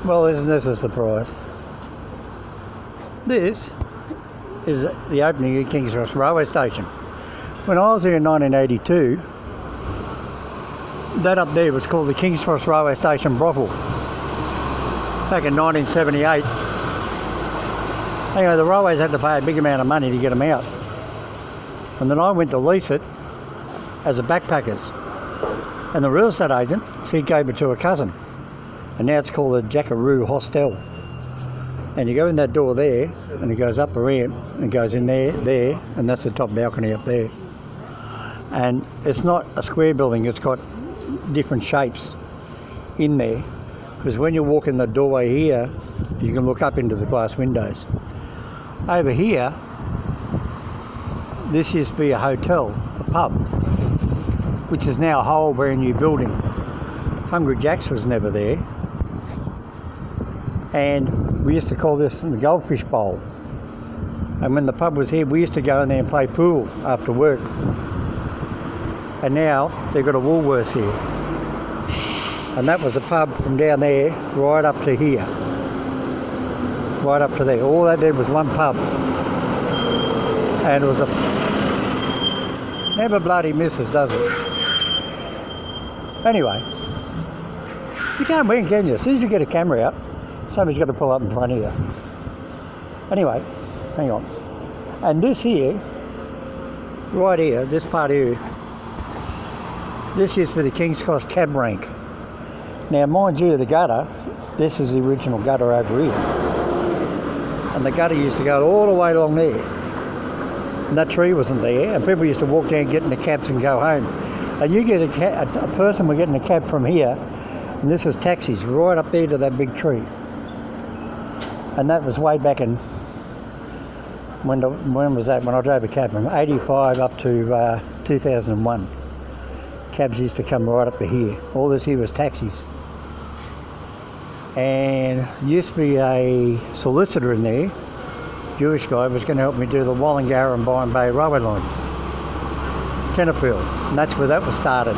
Well, isn't this a surprise? This is the opening of King's Cross Railway Station. When I was here in 1982, that up there was called the King's Cross Railway Station brothel. Back in 1978. Anyway, the railways had to pay a big amount of money to get them out. And then I went to lease it as a backpackers. And the real estate agent, she gave it to a cousin. And now it's called the Jackaroo Hostel. And you go in that door there, and it goes up a ramp, and goes in there, and that's the top balcony up there. And it's not a square building, it's got different shapes in there. Because when you walk in the doorway here, you can look up into the glass windows. Over here, this used to be a hotel, a pub, which is now a whole brand new building. Hungry Jack's was never there. And we used to call this the Goldfish Bowl. And when the pub was here, we used to go in there and play pool after work. And now they've got a Woolworths here. And that was a pub from down there right up to here. Right up to there. All that there was one pub. And it was a... Never bloody misses, does it? Anyway. You can't win, can you? As soon as you get a camera out, somebody's got to pull up in front of you. Anyway, hang on. And this here, right here, this part here, this is for the King's Cross cab rank. Now, mind you, the gutter, this is the original gutter over here. And the gutter used to go all the way along there. And that tree wasn't there, and people used to walk down, get in the cabs and go home. And you get a person would get in a cab from here, and this is taxis right up there to that big tree. And that was way back in, when was that? When I drove a cab from 85 up to 2001. Cabs used to come right up to here. All this here was taxis. And used to be a solicitor in there, Jewish guy, was going to help me do the Wallingarra and Byron Bay railway line, Tenterfield, and that's where that was started.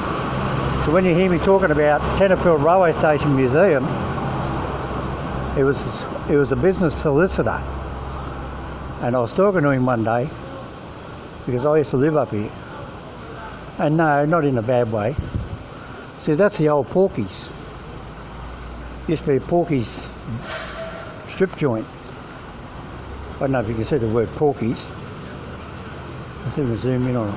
So when you hear me talking about Tenterfield Railway Station Museum, it was a business solicitor, and I was talking to him one day because I used to live up here, and no, not in a bad way. See, that's the old Porky's. Used to be a Porky's strip joint. I don't know if you can see the word Porky's. Let's see if we zoom in on it.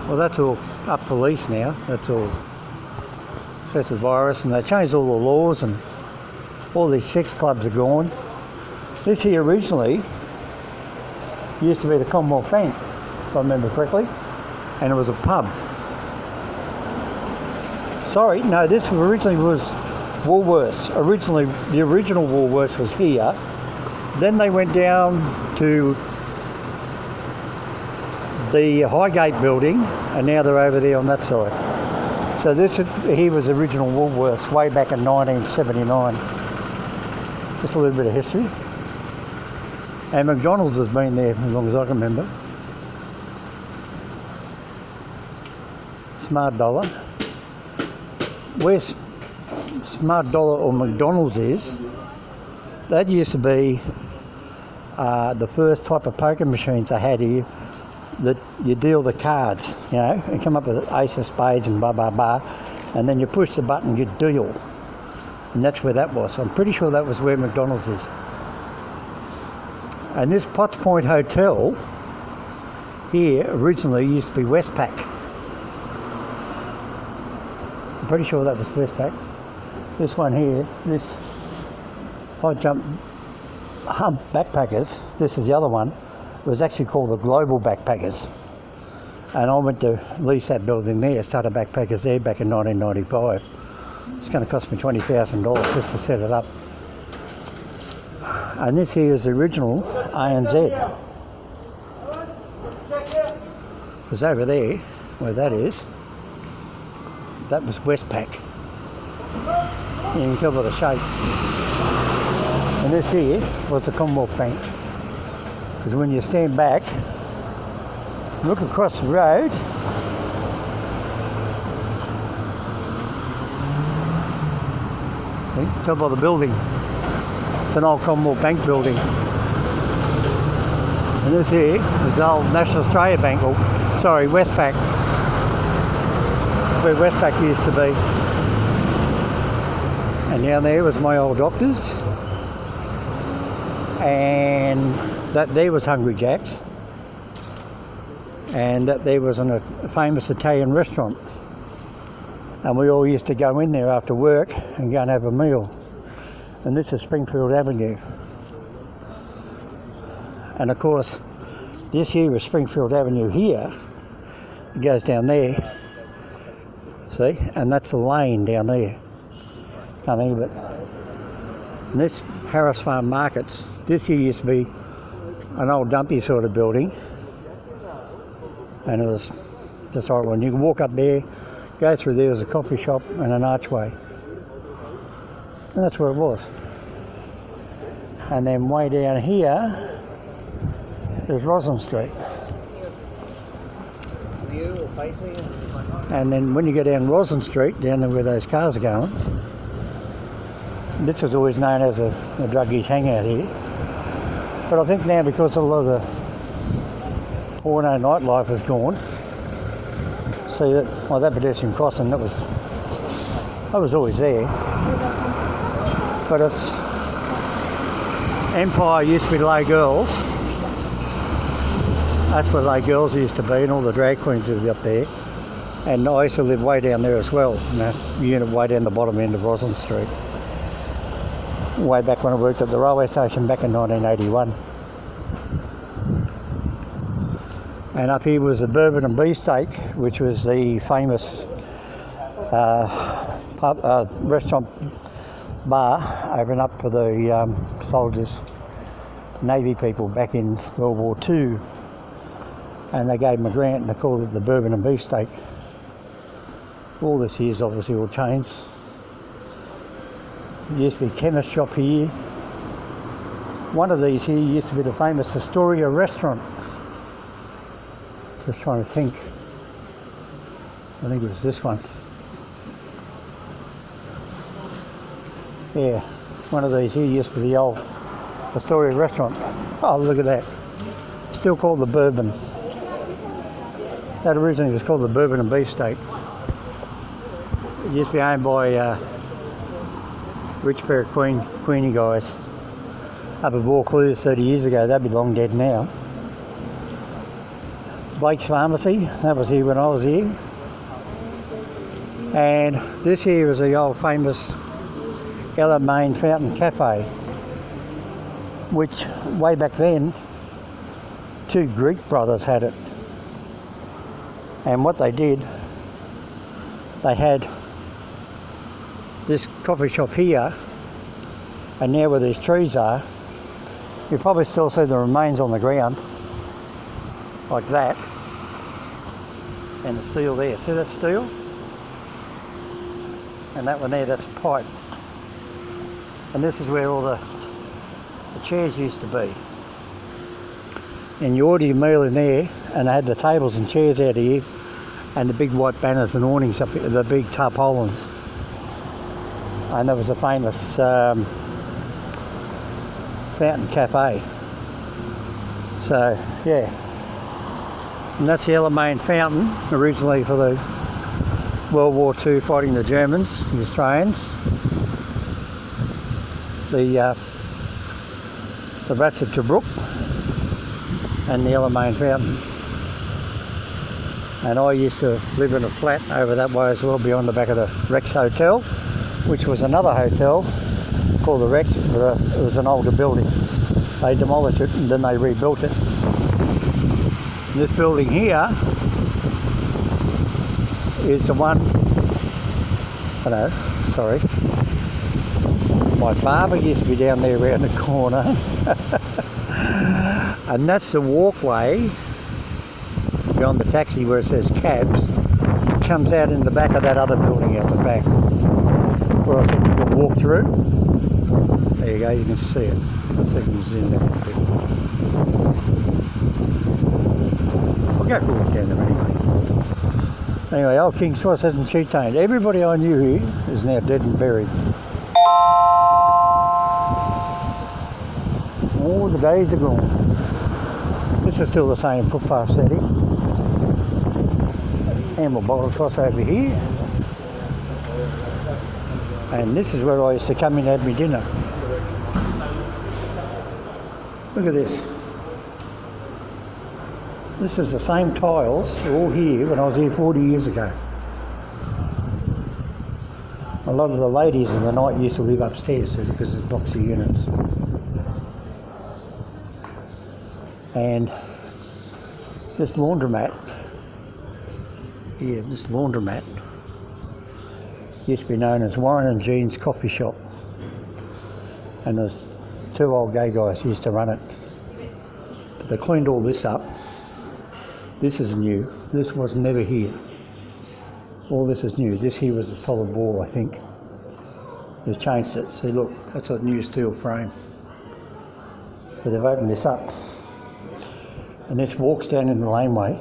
Well, that's all up police now. That's all the virus, and they changed all the laws, and all these sex clubs are gone. This here originally used to be the Commonwealth Bank, if I remember correctly, and it was a pub. Sorry, no, this originally was Woolworths. Originally, the original Woolworths was here. Then they went down to the Highgate building, and now they're over there on that side. So this here was original Woolworths way back in 1979. Just a little bit of history. And McDonald's has been there as long as I can remember. Smart Dollar. Where Smart Dollar or McDonald's is, that used to be the first type of poker machines I had here, that you deal the cards, you know, and come up with ace of spades and blah blah blah, and then you push the button, you deal, and that's where that was. I'm pretty sure that was where McDonald's is. And this Potts Point Hotel here originally used to be Westpac. I'm pretty sure that was Westpac. This one here, this high jump hump backpackers, this is the other one. It was actually called the Global Backpackers, and I went to lease that building there, started backpackers there back in 1995. It's going to cost me $20,000 just to set it up. And this here is the original ANZ. Because over there, where that is, that was Westpac. You can tell by the shape. And this here was the Commonwealth Bank. Because when you stand back, look across the road, See, tell by the building. It's an old Commonwealth Bank building. And this here is the old National Australia Bank, or sorry, Westpac. Where Westpac used to be. And down there was my old doctor's. And that there was Hungry Jack's. And that there was a famous Italian restaurant. And we all used to go in there after work and go and have a meal. And this is Springfield Avenue. And of course, this here is Springfield Avenue here. It goes down there. See? And that's the lane down there. Can't think of it. And this Harris Farm Markets, this here used to be an old dumpy sort of building. And it was just right one. You can walk up there, go through there, there's a coffee shop and an archway. And that's where it was. And then way down here, there's Roslyn Street. And then when you go down Roslyn Street, down there where those cars are going, this was always known as a druggies hangout here. But I think now because a lot of the porno nightlife has gone, see that, well, that pedestrian crossing, that was always there. But it's, Empire used to be Lay Girls. That's where Lay Girls used to be, and all the drag queens lived up there. And I used to live way down there as well, in that unit way down the bottom end of Roslyn Street. Way back when I worked at the railway station back in 1981. And up here was the Bourbon and Beefsteak, which was the famous restaurant bar opened up for the soldiers, Navy people back in World War II. And they gave them a grant and they called it the Bourbon and Beefsteak. All this here is obviously all chains. There used to be a chemist shop here. One of these here used to be the famous Astoria restaurant. Just trying to think. I think it was this one. Yeah, one of these here used to be the old Astoria restaurant. Oh, look at that. Still called the Bourbon. That originally was called the Bourbon and Beefsteak. It used to be owned by rich pair of Queenie guys up at Vaucluse 30 years ago. They'd be long dead now. Blake's Pharmacy, that was here when I was here. And this here is the old famous Ella Main Fountain Cafe, which way back then, two Greek brothers had it. And what they did, they had this coffee shop here, and now where these trees are, you probably still see the remains on the ground, like that. And the steel there, see that steel? And that one there, that's pipe. And this is where all the chairs used to be. And you order your meal in there, and they had the tables and chairs out here, and the big white banners and awnings up here, the big tarpaulins. And there was a famous fountain cafe. So, yeah. And that's the Ella Main Fountain, originally for the World War II fighting the Germans, the Australians. The Rats of Tobruk and the Ella Main Fountain. And I used to live in a flat over that way as well, beyond the back of the Rex Hotel, which was another hotel called the Rex, but it was an older building. They demolished it and then they rebuilt it. This building here is the one, my barber used to be down there around the corner. And that's the walkway beyond the taxi where it says cabs. It comes out in the back of that other building out the back, where I said you could walk through. There you go, you can see it. Let's see if we can zoom in a bit. I'll go for a walk down there anyway. Anyway, old King's Cross hasn't sheet tamed. Everybody I knew here is now dead and buried. All the days are gone. This is still the same footpath setting. And we'll bolt across over here. And this is where I used to come in and have my dinner. Look at this. This is the same tiles all here when I was here 40 years ago. A lot of the ladies in the night used to live upstairs because it's boxy units. And this laundromat, this laundromat used to be known as Warren and Jean's Coffee Shop. And there's two old gay guys used to run it. But they cleaned all this up. This is new. This was never here. All this is new. This here was a solid wall, I think. They've changed it. See, look, that's a new steel frame. But they've opened this up. And this walks down in the laneway.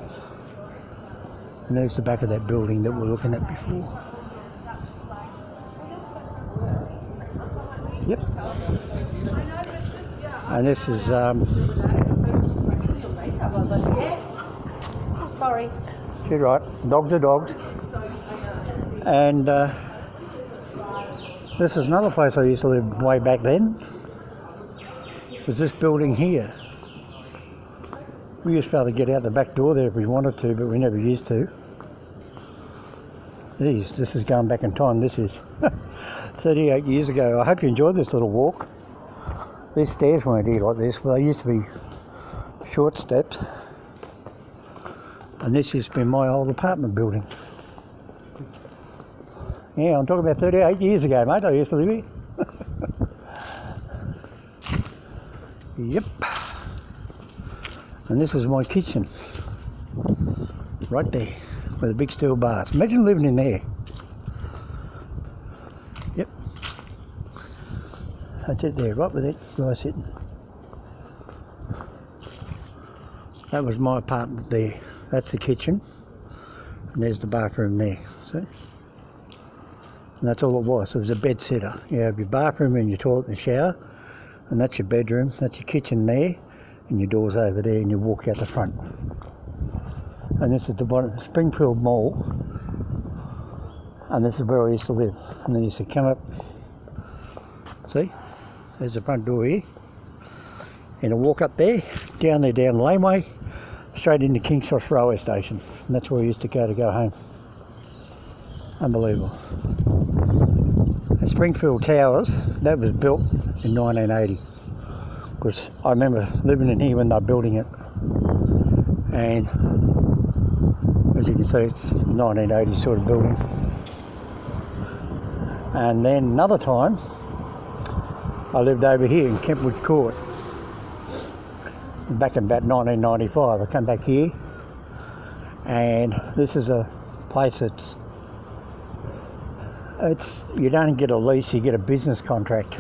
And there's the back of that building that we were looking at before. Yep. And this is sorry. She's right. Dogs are dogs. And this is another place I used to live way back then. Was this building here. We used to be able to get out the back door there if we wanted to, but we never used to. Geez, this is going back in time. This is 38 years ago. I hope you enjoyed this little walk. These stairs weren't here like this, but they used to be short steps. And this used to be my old apartment building. Yeah, I'm talking about 38 years ago, mate. I used to live here. Yep. And this is my kitchen. Right there, with the big steel bars. Imagine living in there. Yep. That's it there, right with that guy sitting. That was my apartment there. That's the kitchen. And there's the bathroom there, see? And that's all it was. It was a bed sitter. You have your bathroom and your toilet and shower, and that's your bedroom. That's your kitchen there, and your door's over there, and you walk out the front. And this is the bottom, Springfield Mall, and this is where I used to live. And then you used to come up, see? There's the front door here. And I walk up there, down there, down the laneway, straight into King's Cross Railway Station. And that's where I used to go home. Unbelievable. The Springfield Towers, that was built in 1980. Because I remember living in here when they were building it. And as you can see, it's 1980 sort of building. And then another time, I lived over here in Kentwood Court. Back in about 1995, I came back here. And this is a place you don't get a lease, you get a business contract.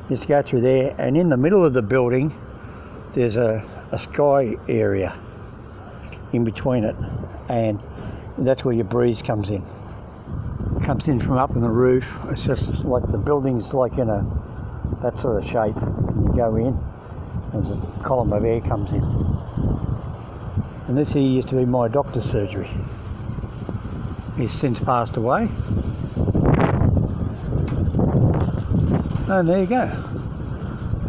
Just go through there, and in the middle of the building there's a sky area in between it, and that's where your breeze comes in. It comes in from up on the roof. It's just like the building's like in that sort of shape. And you go in, there's a column of air comes in. And this here used to be my doctor's surgery. He's since passed away. And there you go.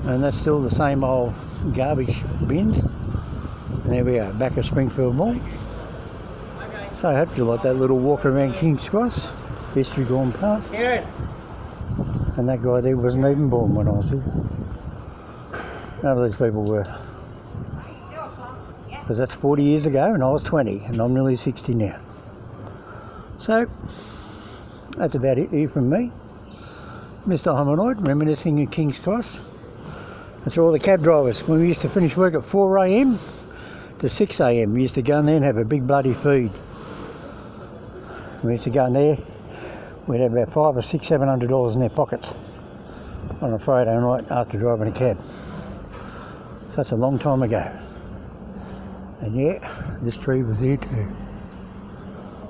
And that's still the same old garbage bins. And there we are, back at Springfield Mall. So I hope you like that little walk around King's Cross. History gone past. And that guy there wasn't even born when I was here. None of these people were. Because that's 40 years ago and I was 20 and I'm nearly 60 now. So, that's about it here from me. Mr. Hominoid, reminiscing of King's Cross. That's all the cab drivers. When we used to finish work at 4 a.m. to 6 a.m, we used to go in there and have a big bloody feed. We used to go in there, we'd have about $500 or $700 in their pockets on a Friday night after driving a cab. So that's a long time ago. And yeah, this tree was here too.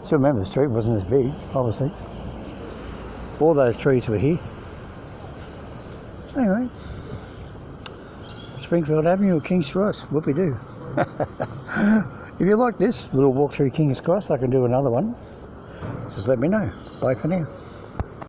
Still remember the street wasn't as big, obviously. All those trees were here. Anyway, Springfield Avenue or King's Cross. Whoopie-doo. If you like this little walk through King's Cross, I can do another one. Just let me know. Bye for now.